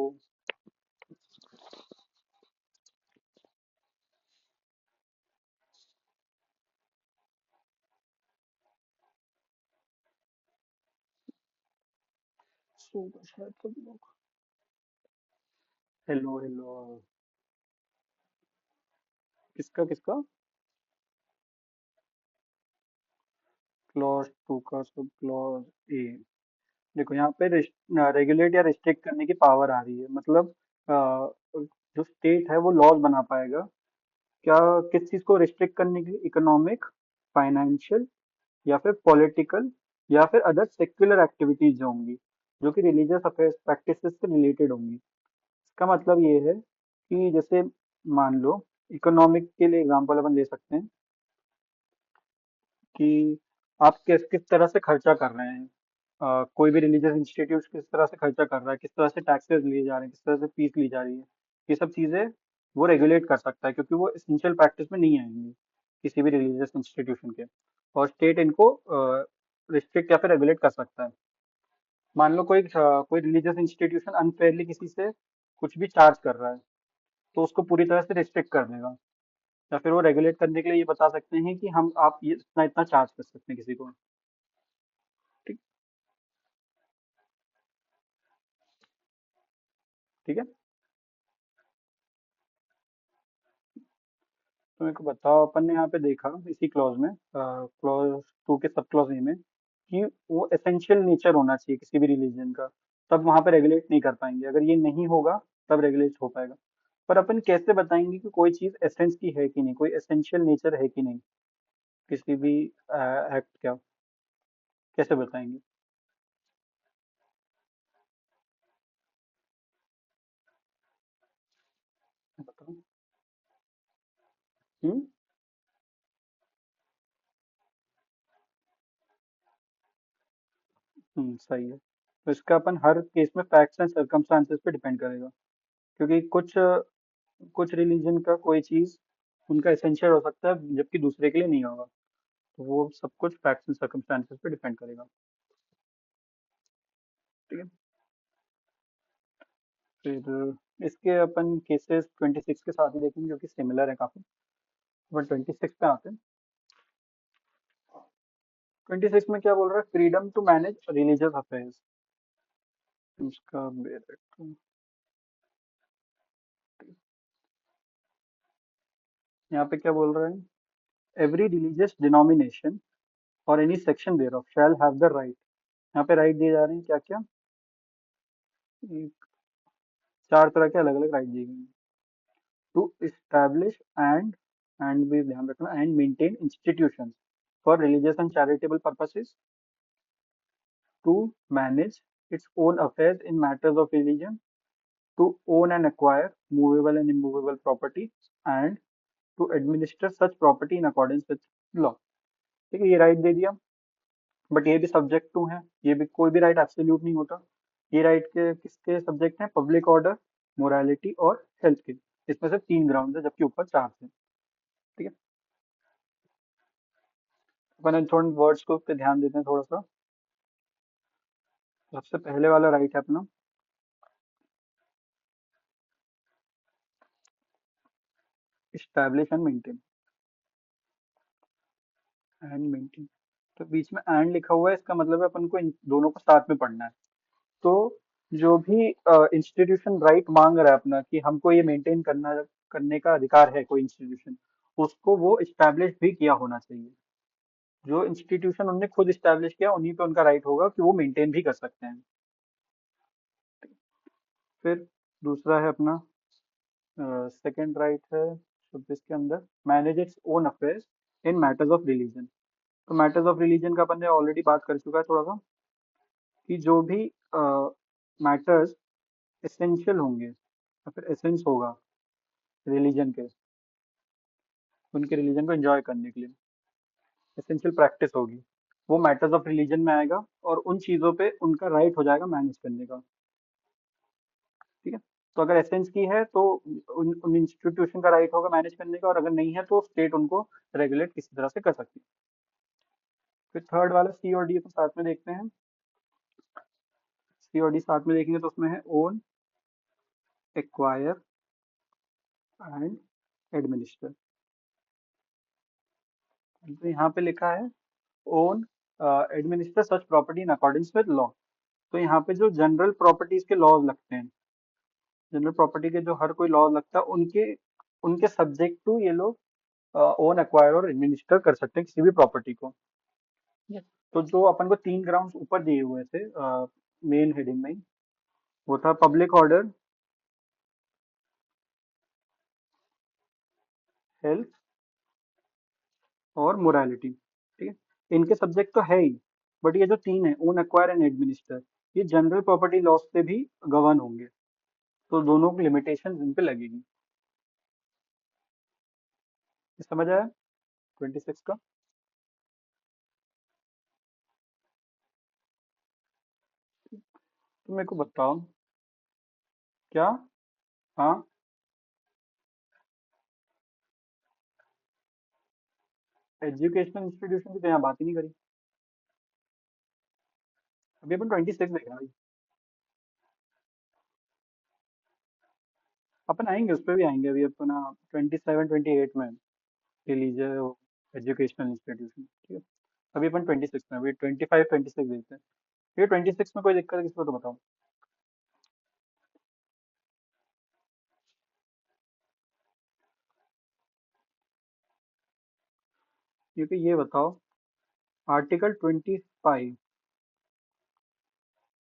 तो शायद सभी लोग। Hello hello. किसका किसका? क्लॉज टू का सब क्लॉज ए। देखो यहाँ पे रेगुलेट या रिस्ट्रिक्ट करने की पावर आ रही है, मतलब जो स्टेट है वो लॉज बना पाएगा। क्या? किस चीज को रिस्ट्रिक्ट करने के लिए? इकोनॉमिक, फाइनेंशियल, या फिर पॉलिटिकल, या फिर अदर सेक्युलर एक्टिविटीज जो होंगी, जो कि रिलीजियस अफेयर्स प्रैक्टिसेस से रिलेटेड होंगी। इसका मतलब ये है कि जैसे मान लो, इकोनॉमिक के लिए एग्जांपल अपन ले सकते हैं कि आप किस किस तरह से खर्चा कर रहे हैं। कोई भी रिलीजियस इंस्टीट्यूट किस तरह से खर्चा कर रहा है, किस तरह से टैक्सेस लिए जा रहे हैं, किस तरह से फीस ली जा रही है, ये सब चीजें वो रेगुलेट कर सकता है, क्योंकि वो एसेंशियल प्रैक्टिस में नहीं आएंगी किसी भी रिलीजियस इंस्टीट्यूशन के। और स्टेट इनको रिस्ट्रिक्ट या फिर रेगुलेट कर सकता है। मान लो कोई रिलीजियस इंस्टीट्यूशन अनफेयरली किसी से कुछ भी चार्ज कर रहा है, तो उसको पूरी तरह से रिस्ट्रिक्ट कर देगा। या फिर वो रेगुलेट करने के लिए ये बता सकते हैं कि हम आप ये इतना इतना चार्ज कर सकते हैं किसी को। ठीक। ठीक है। तो मेरे को बताओ, अपन ने यहाँ पे देखा इसी क्लॉज में, क्लॉज टू के सब क्लॉज ए में, कि वो एसेंशियल नेचर होना चाहिए किसी भी रिलीजन का, तब वहां पे रेगुलेट नहीं कर पाएंगे। अगर ये नहीं होगा तब रेगुलेट हो पाएगा। पर अपन कैसे बताएंगे कि कोई चीज एसेंस की है कि नहीं, कोई एसेंशियल नेचर है कि नहीं, किसी भी एक्ट का? कैसे बताएंगे? बताओ। हम्म। सही है। तो इसका अपन हर केस में फैक्ट्स एंड सर्कमस्टांसेस पे डिपेंड करेगा, क्योंकि कुछ रिलीजन का कोई चीज उनका एसेंशियल हो सकता है जबकि दूसरे के लिए नहीं होगा। तो वो सब कुछ फैक्ट्स एंड सर्कमस्टांसेस पे डिपेंड करेगा। ठीक है। फिर इसके अपन केसेस 26 के साथ ही देखेंगे, जो कि सिमिलर है काफी। अपन 26 पे आते हैं। 26 में क्या बोल रहा है? Freedom to manage religious affairs. उसका यहाँ पे क्या बोल रहा है? Every religious denomination or any section thereof shall have the right. यहाँ पे राइट दिए जा रहे हैं, क्या क्या? चार तरह के अलग अलग राइट दिए गए हैं। टू इस्टेब्लिश एंड भी ध्यान रखना, and maintain institutions for religious and charitable purposes, to manage its own affairs in matters of religion, to own and acquire movable and immovable property, and to administer such property in accordance with law। ठीक है, ये right they दिया। But ये भी subject to है, ये भी कोई भी राइट एब्सोल्यूट नहीं होता। ये राइट के किसके सब्जेक्ट हैं? पब्लिक ऑर्डर, मोरालिटी और हेल्थ के। इसमें से तीन ग्राउंड है, जबकि ऊपर चार थे। ठीक है। अपन थोड़ा वर्ड्स को पे ध्यान देते हैं थोड़ा सा। सबसे पहले वाला राइट है अपना इस्टेब्लिश एंड मेंटेन। तो बीच में एंड लिखा हुआ है, इसका मतलब है अपन को इन दोनों को साथ में पढ़ना है। तो जो भी इंस्टीट्यूशन राइट मांग रहा है अपना कि हमको ये मेंटेन करने का अधिकार है कोई इंस्टीट्यूशन, उसको वो इस्टेब्लिश भी किया होना चाहिए। जो इंस्टीट्यूशन उनने खुद इस्टेब्लिश किया उन्हीं पे उनका राइट होगा कि वो मेंटेन भी कर सकते हैं। फिर दूसरा है अपना सेकंड राइट है 26 के अंदर, manage its own affairs in matters of religion. तो मैटर्स ऑफ रिलीजन का अपन ने ऑलरेडी बात कर चुका है थोड़ा सा, कि जो भी मैटर्स एसेंशियल होंगे या फिर एसेंस होगा रिलीजन के, उनके रिलीजन को एंजॉय करने के लिए एसेंशियल प्रैक्टिस होगी, वो मैटर्स ऑफ रिलीजन में आएगा और उन चीज़ों पे उनका राइट हो जाएगा मैनेज करने का। ठीक है, तो अगर एसेंस की है तो उन उन इंस्टीट्यूशन का राइट होगा मैनेज करने का, और अगर नहीं है तो स्टेट उनको रेगुलेट किसी तरह से कर सकती है। फिर थर्ड वाला सी और डी अपन साथ में देखते हैं। सी और डी साथ में देखेंगे तो उसमें है ओन, एक्वायर एंड एडमिनिस्टर। तो यहाँ पे लिखा है own administer such property in accordance with law. तो यहाँ पे जो जनरल प्रॉपर्टीज के लॉज लगते हैं, जनरल प्रॉपर्टी के जो हर कोई लॉ लगता है, उनके उनके सब्जेक्ट टू ये लोग ओन, एक्वायर और एडमिनिस्टर कर सकते हैं किसी भी प्रॉपर्टी को। ठीक है? तो जो अपन को तीन ग्राउंड्स ऊपर दिए हुए थे मेन हेडिंग में ही, वो था पब्लिक ऑर्डर, हेल्थ और मोरालिटी। ठीक है, इनके सब्जेक्ट तो है ही, बट ये जो तीन है ओन, एक्वायर एंड एडमिनिस्टर, ये जनरल प्रॉपर्टी लॉज से भी गवर्न होंगे, तो दोनों की लिमिटेशन इन पे लगेगी। ये समझ आया 26 का? तो मेरे को बताओ क्या। हाँ, एजुकेशनल इंस्टीट्यूशन की तो यहाँ बात ही नहीं करी। अभी अपन 26 देख रहे हैं भाई। अपन आएंगे, उस पर भी आएंगे अभी अपना 27 28 में रिलीजियस एजुकेशनल इंस्टीट्यूशन। ठीक है, अभी अपन 26 में, अभी 25 26 देखते हैं। ये 26 में कोई दिक्कत है किसको तो बताओ। क्योंकि ये बताओ, आर्टिकल 25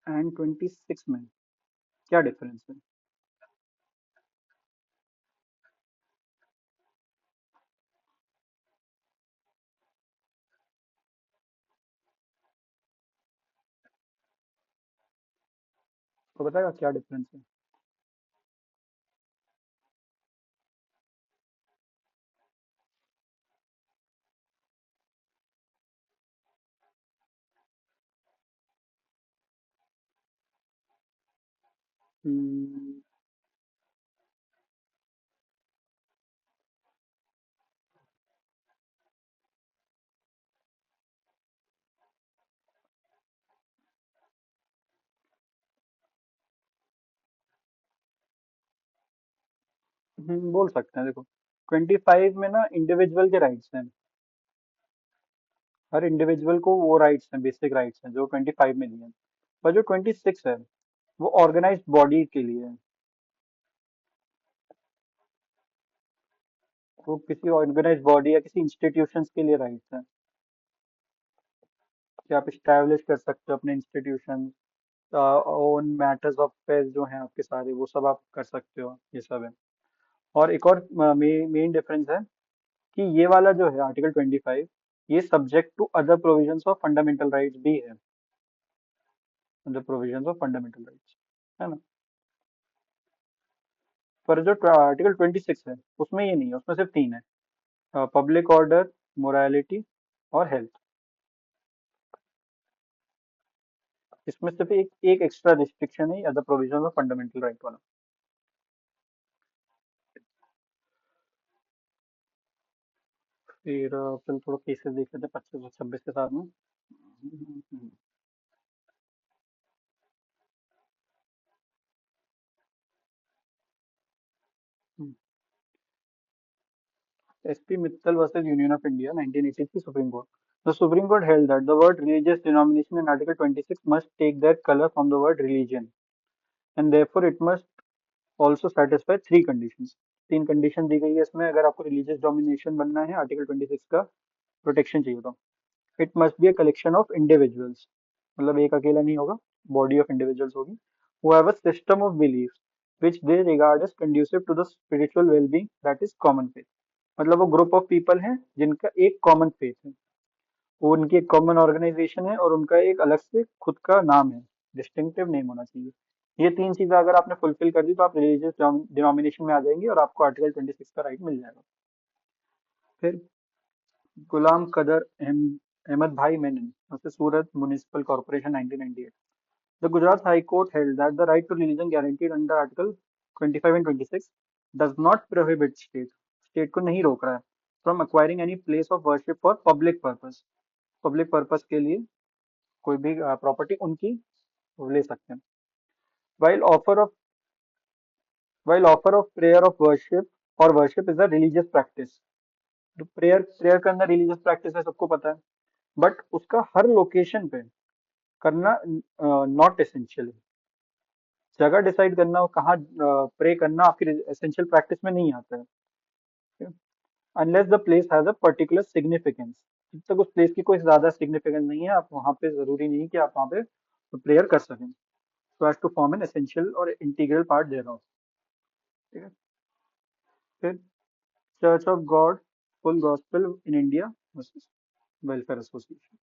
एंड 26 में क्या डिफरेंस है? तो बताएगा क्या डिफरेंस है? हम्म, बोल सकते हैं, देखो 25 में ना इंडिविजुअल के राइट्स हैं, हर इंडिविजुअल को वो राइट्स हैं, बेसिक राइट्स हैं जो 25 में नहीं है। पर जो 26 है वो ऑर्गेनाइज्ड बॉडी के लिए है, वो किसी ऑर्गेनाइज्ड बॉडी या किसी इंस्टीट्यूशंस के लिए राइट्स हैं, कि आप इस्टेब्लिश कर सकते हो अपने institution, own matters of fair जो हैं आपके सारे, वो सब आप कर सकते हो, ये सब है। और एक और मेन डिफरेंस है कि ये वाला जो है आर्टिकल 25, ये subject to other provisions of fundamental rights भी है, other provisions of fundamental rights, है ना। पर जो आर्टिकल 26 है उसमें ये नहीं है, उसमें सिर्फ तीन है, पब्लिक ऑर्डर, मोरालिटी और हेल्थ। इसमें सिर्फ एक एक एक्स्ट्रा रिस्ट्रिक्शन है other provisions of fundamental right वाला। फिर चल थोड़ा केसेस देख लेते हैं 25 और 26 के साथ में। SP Mittal versus union of India 1983 supreme court. The Supreme Court held that the word religious denomination in Article 26 must take their color from the word religion, and therefore it must also satisfy three conditions। तीन condition दी गई है इसमें, अगर आपको religious domination बनना है article 26 का protection चाहिए तो। It must be a collection of individuals, मतलब एक अकेला नहीं होगा, बॉडी ऑफ इंडिविजुअल्स होगी, who have a system of beliefs which they regard as conducive to the spiritual well-being, that is common faith। मतलब वो ग्रुप ऑफ पीपल हैं जिनका एक कॉमन फेथ है, वो उनकी एक कॉमन ऑर्गेनाइजेशन है और उनका एक अलग से खुद का नाम है, डिस्टिंक्टिव नेम होना चाहिए। ये तीन चीजें अगर आपने फुलफिल कर दी तो आप रिलीजियस डिनोमिनेशन में आ जाएंगे और आपको आर्टिकल 26 का राइट मिल जाएगा। फिर गुलाम कदर अहमद भाई Menon versus Surat municipal corporation 1998. The Gujarat High Court held that the right to religion guaranteed under Article 25 and 26 does not prohibit state को नहीं रोक रहा है from acquiring any place of worship for public purpose के लिए कोई भी property उनकी ले सकते हैं. while offer of while offer of prayer of worship or worship is a religious practice. तो प्रेयर करना रिलीजियस प्रैक्टिस है, सबको पता है. बट उसका हर लोकेशन पे करना नॉट एसेंशियल है. जगह डिसाइड करना और कहाँ प्रे करना आपकी एसेंशियल प्रैक्टिस में नहीं आता है, unless the place has a particular significance. जब तक उस प्लेस की कोई ज्यादा सिग्निफिकेंस नहीं है, आप वहाँ पे जरूरी नहीं कि आप वहाँ पे प्रेयर कर सकें, so as to form an essential or integral part thereof. ठीक है. फिर church of God full gospel in India versus welfare association.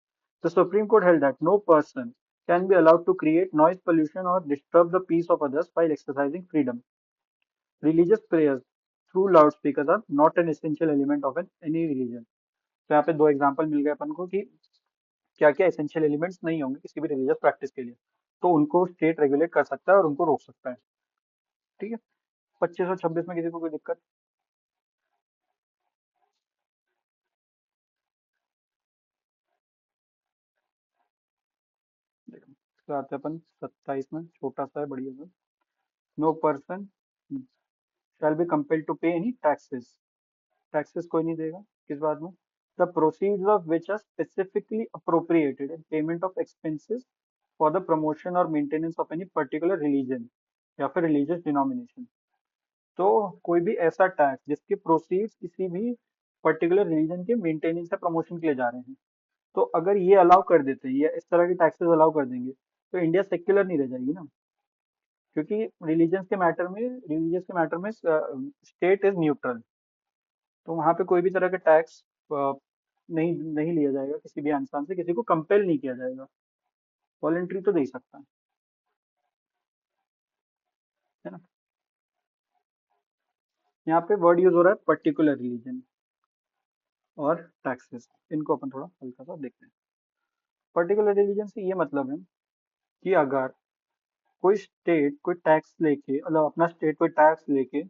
The Supreme Court held that no person can be allowed to create noise pollution or disturb the peace of others while exercising freedom. Religious prayers through loudspeakers are not an essential element of any religion. तो यहाँ पे दो example मिल गए अपन को कि क्या क्या essential elements नहीं होंगे किसी भी रिलीजियस प्रैक्टिस के लिए, तो उनको स्टेट रेगुलेट कर सकता है और उनको रोक सकता है. ठीक है. 2526 में किसी को कोई दिक्कत? देखो, इसके आते हैं अपन 27 में, छोटा सा है, बढ़िया सा. No person shall be compelled to pay any taxes. Taxes कोई नहीं देगा. किस बात में? The proceeds of which are specifically appropriated in payment of expenses for the promotion और maintenance of any particular religion या फिर रिलीजियस डिनोमिनेशन. तो कोई भी ऐसा टैक्स जिसके प्रोसीड्स किसी भी पर्टिकुलर रिलीजन के मेंटेनेंस या प्रमोशन के लिए जा रहे हैं, तो अगर ये अलाउ कर देते हैं या इस तरह के टैक्सेस अलाउ कर देंगे, तो इंडिया सेक्युलर नहीं रह जाएगी ना. क्योंकि रिलीजियस के मैटर में स्टेट इज न्यूट्रल. तो वहां पे कोई भी तरह का टैक्स नहीं नहीं लिया जाएगा किसी भी इंसान से, किसी को कंपेल नहीं किया जाएगा. वॉलेंट्री तो दे ही सकता है ना. यहाँ पे वर्ड यूज हो रहा है पर्टिकुलर रिलीजन और टैक्सेस. इनको अपन थोड़ा हल्का सा देखते हैं. पर्टिकुलर रिलीजन से ये मतलब है कि अगर कोई स्टेट कोई टैक्स लेके, मतलब अपना स्टेट कोई टैक्स लेके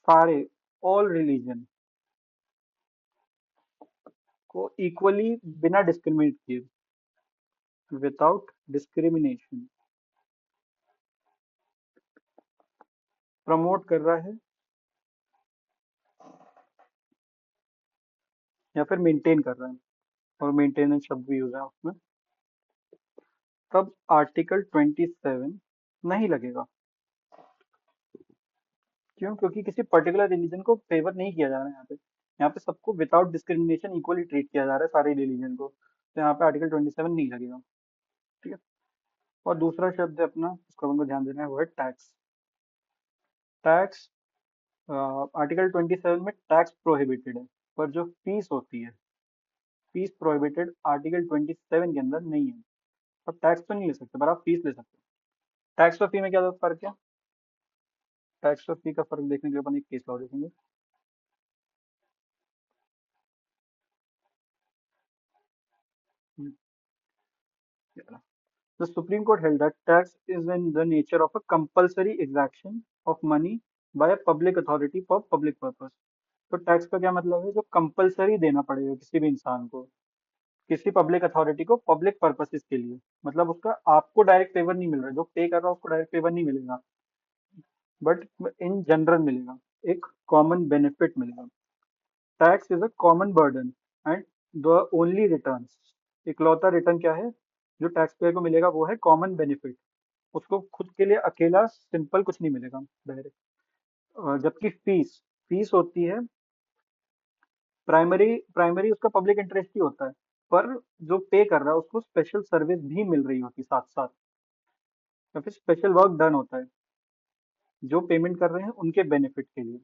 सारे ऑल रिलीजन को इक्वली बिना डिस्क्रिमिनेट किए, विदाउट डिस्क्रिमिनेशन प्रमोट कर रहा है या फिर मेंटेन कर रहा है, और मेंटेनेंस शब्द भी यूज है उसमें, तब आर्टिकल 27 नहीं लगेगा. क्यों? क्योंकि किसी पर्टिकुलर रिलीजन को फेवर नहीं किया जा रहा है यहाँ पे. यहाँ पे सबको विदाउट डिस्क्रिमिनेशन इक्वली ट्रीट किया जा रहा है, सारे रिलीजन को. तो यहाँ पे आर्टिकल 27 नहीं लगेगा. ठीक है. और दूसरा शब्द है अपना, उसको हमको ध्यान देना है, वो है टैक्स. टैक्स आर्टिकल 27 में टैक्स प्रोहिबिटेड है, पर जो फीस होती है, फीस प्रोहिबिटेड आर्टिकल 27 के अंदर नहीं है. अब टैक्स तो नहीं ले सकते, पर आप फीस ले सकते हो. टैक्स और फी में क्या फर्क है? टैक्स और फी का फर्क देखने के लिए अपन एक केस लॉ देखेंगे. The Supreme Court held that tax is in the nature of a compulsory exaction of money by a public authority for public purpose. तो टैक्स का क्या मतलब है? जो कंपलसरी देना पड़ेगा किसी भी इंसान को, किसी पब्लिक अथॉरिटी को पब्लिक पर्पसेस के लिए. मतलब उसका आपको डायरेक्ट फेवर नहीं मिल रहा है, जो पे कर रहा है उसको डायरेक्ट फेवर नहीं मिलेगा, बट इन जनरल मिलेगा, एक कॉमन बेनिफिट मिलेगा. Tax is a common burden and the only return, इकलौता रिटर्न क्या है जो टैक्स पेयर को मिलेगा? वो है कॉमन बेनिफिट. उसको खुद के लिए अकेला सिंपल कुछ नहीं मिलेगा डायरेक्ट. जबकि फीस फीस होती है प्राइमरी, प्राइमरी उसका पब्लिक इंटरेस्ट ही होता है, पर जो पे कर रहा है उसको स्पेशल सर्विस भी मिल रही होती है साथ साथ, या फिर स्पेशल वर्क डन होता है जो पेमेंट कर रहे हैं उनके बेनिफिट के लिए.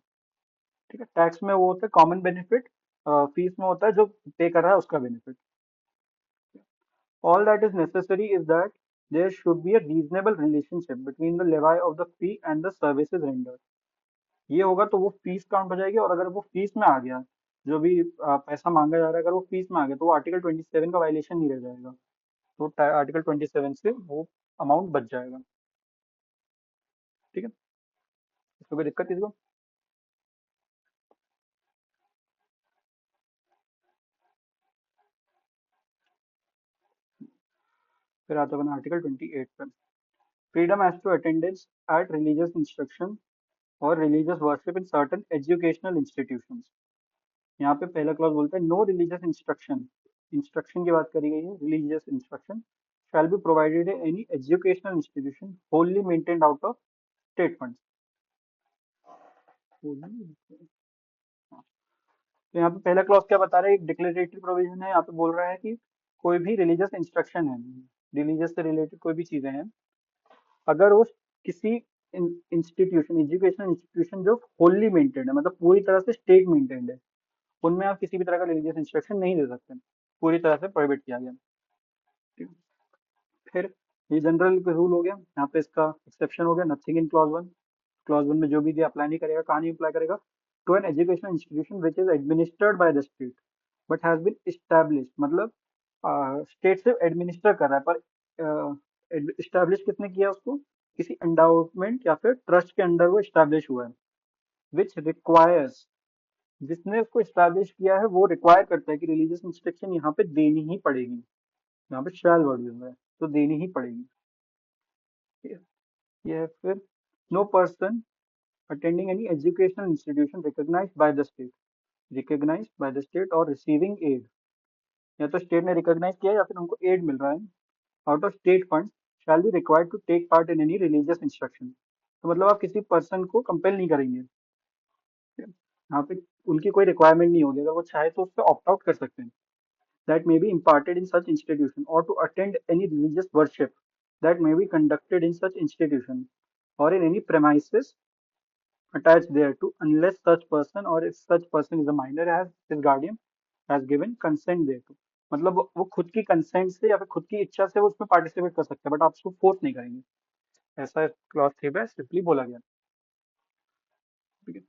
ठीक है. टैक्स में वो होता है कॉमन बेनिफिट, फीस में होता है जो पे कर रहा है उसका benefit. All that is necessary is that there should be a reasonable relationship between the levy of the fee and the services rendered. ये होगा तो वो फीस काउंट हो जाएगी, और अगर वो फीस में आ गया, जो भी पैसा मांगा जा रहा है, अगर वो फीस में आ गया तो वो आर्टिकल 27 का वायलेशन नहीं रह जाएगा। तो आर्टिकल 27 से वो अमाउंट बच जाएगा। ठीक है, इसको कोई दिक्कत किसी को? फिर आता है आर्टिकल 28 पे, freedom as to attendance at religious instruction और religious worship in certain educational institutions. यहाँ पे पहला क्लॉज बोलता है नो रिलीजियस इंस्ट्रक्शन, इंस्ट्रक्शन की बात करी गई है, religious instruction shall be provided in any educational institution Holi maintained out of state funds. तो यहाँ पे पहला क्लॉज क्या बता रहा है, एक डिक्लेरेटरी प्रोविजन है, यहाँ पे बोल रहा है कि कोई भी रिलीजियस इंस्ट्रक्शन है, रिलीजियस से रिलेटेड कोई भी चीजें हैं, अगर वो किसी इंस्टीट्यूशन, एजुकेशनल इंस्टीट्यूशन जो होली मेंटेन्ड है, मतलब पूरी तरह से स्टेट मेंटेन्ड है, उनमें आप किसी भी तरह का रिलीजियस इंस्ट्रक्शन नहीं दे सकते, पूरी तरह से प्रोहिबिट किया गया। ठीक है? फिर ये जनरल रूल हो गया, यहाँ पे इसका एक्सेप्शन हो गया, nothing in clause one, clause one में जो भी दिया अप्लाई नहीं करेगा, कहाँ नहीं अप्लाई करेगा, to an educational institution which is administered by the state but has been established, मतलब स्टेट से एडमिनिस्टर कर रहा है, पर इस्टेब्लिश किसने किया उसको, किसी एंडाउटमेंट या फिर ट्रस्ट के अंडर वो इस्टेब्लिश हुआ है, विच रिक्वायर्स, जिसने उसको इस्टेब्लिश किया है वो रिक्वायर करता है कि रिलीजियस इंस्ट्रक्शन यहाँ पे देनी ही पड़ेगी, यहाँ पे शैल वर्ड यूज है, तो देनी ही पड़ेगी। ठीक है? ये है फिर, no person attending any educational institution recognized by the state, recognized by the state or receiving aid, या तो स्टेट ने रिकॉग्नाइज किया या फिर उनको एड मिल रहा है out of state fund, shall be required to take part in any religious instruction. तो मतलब आप किसी पर्सन को कंपेल नहीं करेंगे, यहाँ पे उनकी कोई रिक्वायरमेंट नहीं होगी, अगर वो चाहे तो उससे ऑप्ट आउट कर सकते हैं, that may be imparted in such institution or to attend any religious worship that may be conducted in such institution or in any premises attached thereto unless such person or if such person is a minor as his guardian has given consent thereto। मतलब वो खुद की consent से या फिर खुद की इच्छा से वो उसमें पार्टिसिपेट कर सकते हैं, बट आप उसको फोर्स नहीं करेंगे, ऐसा क्लॉज 3 में सिंपली बोला गया। ठीक है,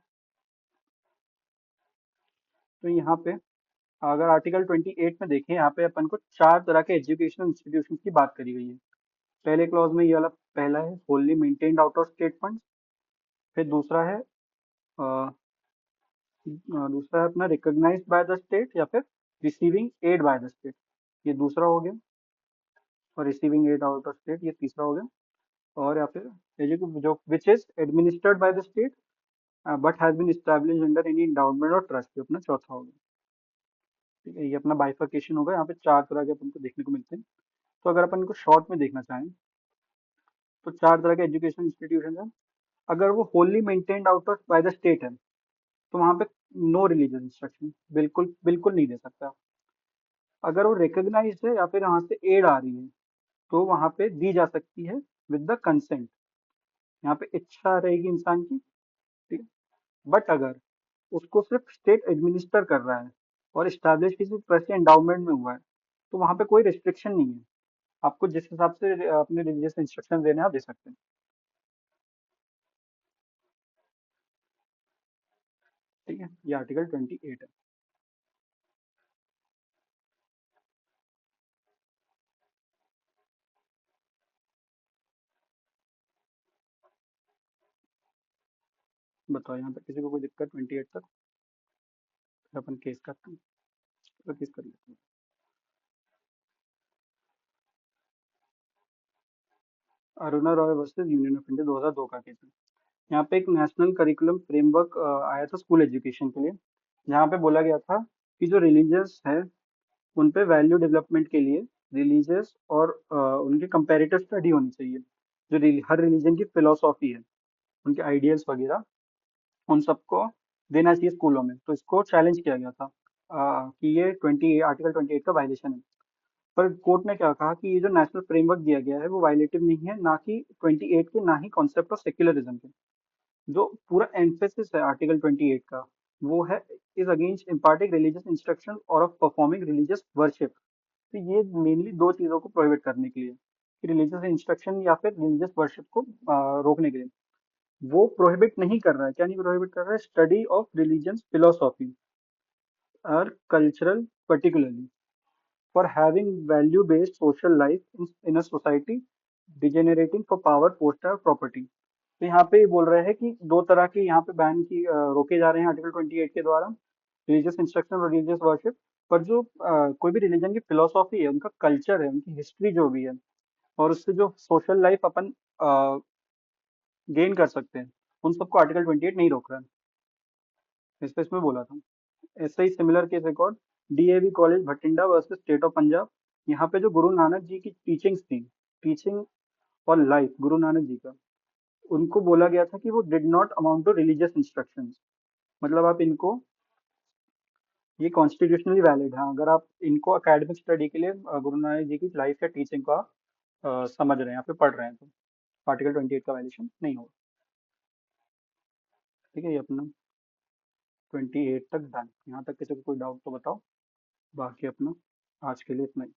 तो यहाँ पे अगर आर्टिकल 28 में देखें, यहाँ पे अपन को चार तरह के एजुकेशनल इंस्टीट्यूशन की बात करी गई है। पहले क्लॉज में ये वाला पहला है Holi maintained out of state fund, फिर दूसरा है दूसरा है अपना रिकॉग्नाइज्ड बाय द स्टेट या फिर receiving aid by the state, ये दूसरा हो गया, और receiving aid out of state ये तीसरा हो गया, और या फिर जो which is administered by the state but has been established under any endowment or trust, ये अपना चौथा हो गया। ठीक है, ये अपना बाइफर्केशन होगा, यहाँ पे चार तरह के अपन को देखने को मिलते हैं। तो अगर अपन को शॉर्ट में देखना चाहें तो चार तरह के एजुकेशन इंस्टीट्यूशन है, अगर वो Holi maintained out of bye the state है तो वहां पे नो रिलीजियस इंस्ट्रक्शन, बिल्कुल बिल्कुल नहीं दे सकता। अगर वो रिकॉग्नाइज है या फिर वहां से एड आ रही है तो वहां पे दी जा सकती है विद द कंसेंट, यहाँ पे इच्छा रहेगी इंसान की। ठीक है, बट अगर उसको सिर्फ स्टेट एडमिनिस्टर कर रहा है और स्टैब्लिश किसी ट्रस्ट एंडाउमेंट में हुआ है तो वहां पे कोई रिस्ट्रिक्शन नहीं है, आपको जिस हिसाब से अपने रिलीजियस इंस्ट्रक्शन देने हैं आप दे सकते हैं। ठीक है, ये आर्टिकल 28 है। बताओ यहाँ पे किसी को कोई दिक्कत 28 तक? फिर अपन केस करते हैं, तो केस कर लेते हैं। Aruna Roy versus union of India 2002 का केस है। यहाँ पे एक नेशनल करिकुलम फ्रेमवर्क आया था स्कूल एजुकेशन के लिए, जहाँ पे बोला गया था कि जो रिलीजियस है उन पे वैल्यू डेवलपमेंट के लिए रिलीजियस और उनकी कंपैरेटिव स्टडी होनी चाहिए, जो हर रिलीजन की फिलोसॉफी है, उनके आइडियल्स वगैरह, उन सबको देना चाहिए स्कूलों में। तो इसको चैलेंज किया गया था कि ये 28 का वायलेशन है। पर कोर्ट ने क्या कहा कि ये जो नेशनल फ्रेमवर्क दिया गया है वो वायलेटिव नहीं है, ना कि 28 के, ना ही कॉन्सेप्ट ऑफ सेक्युलरिज्म के। जो पूरा एम्फेसिस है आर्टिकल 28 का वो है is against imparting religious instruction और ऑफ परफॉर्मिंग रिलीजियस वर्शिप। तो ये मेनली दो चीजों को प्रोहिबिट करने के लिए, कि रिलीजियस इंस्ट्रक्शन या फिर रिलीजियस वर्शिप को रोकने के लिए। वो प्रोहिबिट नहीं कर रहा है, क्या नहीं प्रोहिबिट कर रहा है, स्टडी ऑफ रिलीजियन फिलोसॉफी और cultural particularly for having value-based social life in a society degenerating for power, poster, property। तो यहाँ पे ये बोल रहे हैं कि दो तरह के यहाँ पे बैन की रोके जा रहे हैं आर्टिकल 28 के द्वारा, रिलीजियस इंस्ट्रक्शन और रिलीजियस वर्शिप। पर जो कोई भी रिलीजन की फिलोसॉफी है, उनका कल्चर है, उनकी हिस्ट्री जो भी है, और उससे जो सोशल लाइफ अपन गेन कर सकते हैं, उन सबको आर्टिकल 28 नहीं रोक रहा है। इस पे इसमें बोला था। ऐसे ही सिमिलर केस एक और, DAV college Bathinda versus state of Punjab. यहाँ पे जो गुरु नानक जी की टीचिंग्स थी, टीचिंग और लाइफ गुरु नानक जी का, उनको बोला गया था कि वो did not amount to religious instructions. मतलब आप इनको, ये कॉन्स्टिट्यूशनली वैलिड है अगर आप इनको एकेडमिक स्टडी के लिए गुरु नानक जी की लाइफ या टीचिंग का समझ रहे हैं या फिर पढ़ रहे हैं, तो आर्टिकल 28 का वायलेशन नहीं होगा। ठीक है, ये अपना 28 तक डन। यहाँ तक किसी को कोई डाउट तो बताओ, बाकी अपना आज के लिए इतना ही।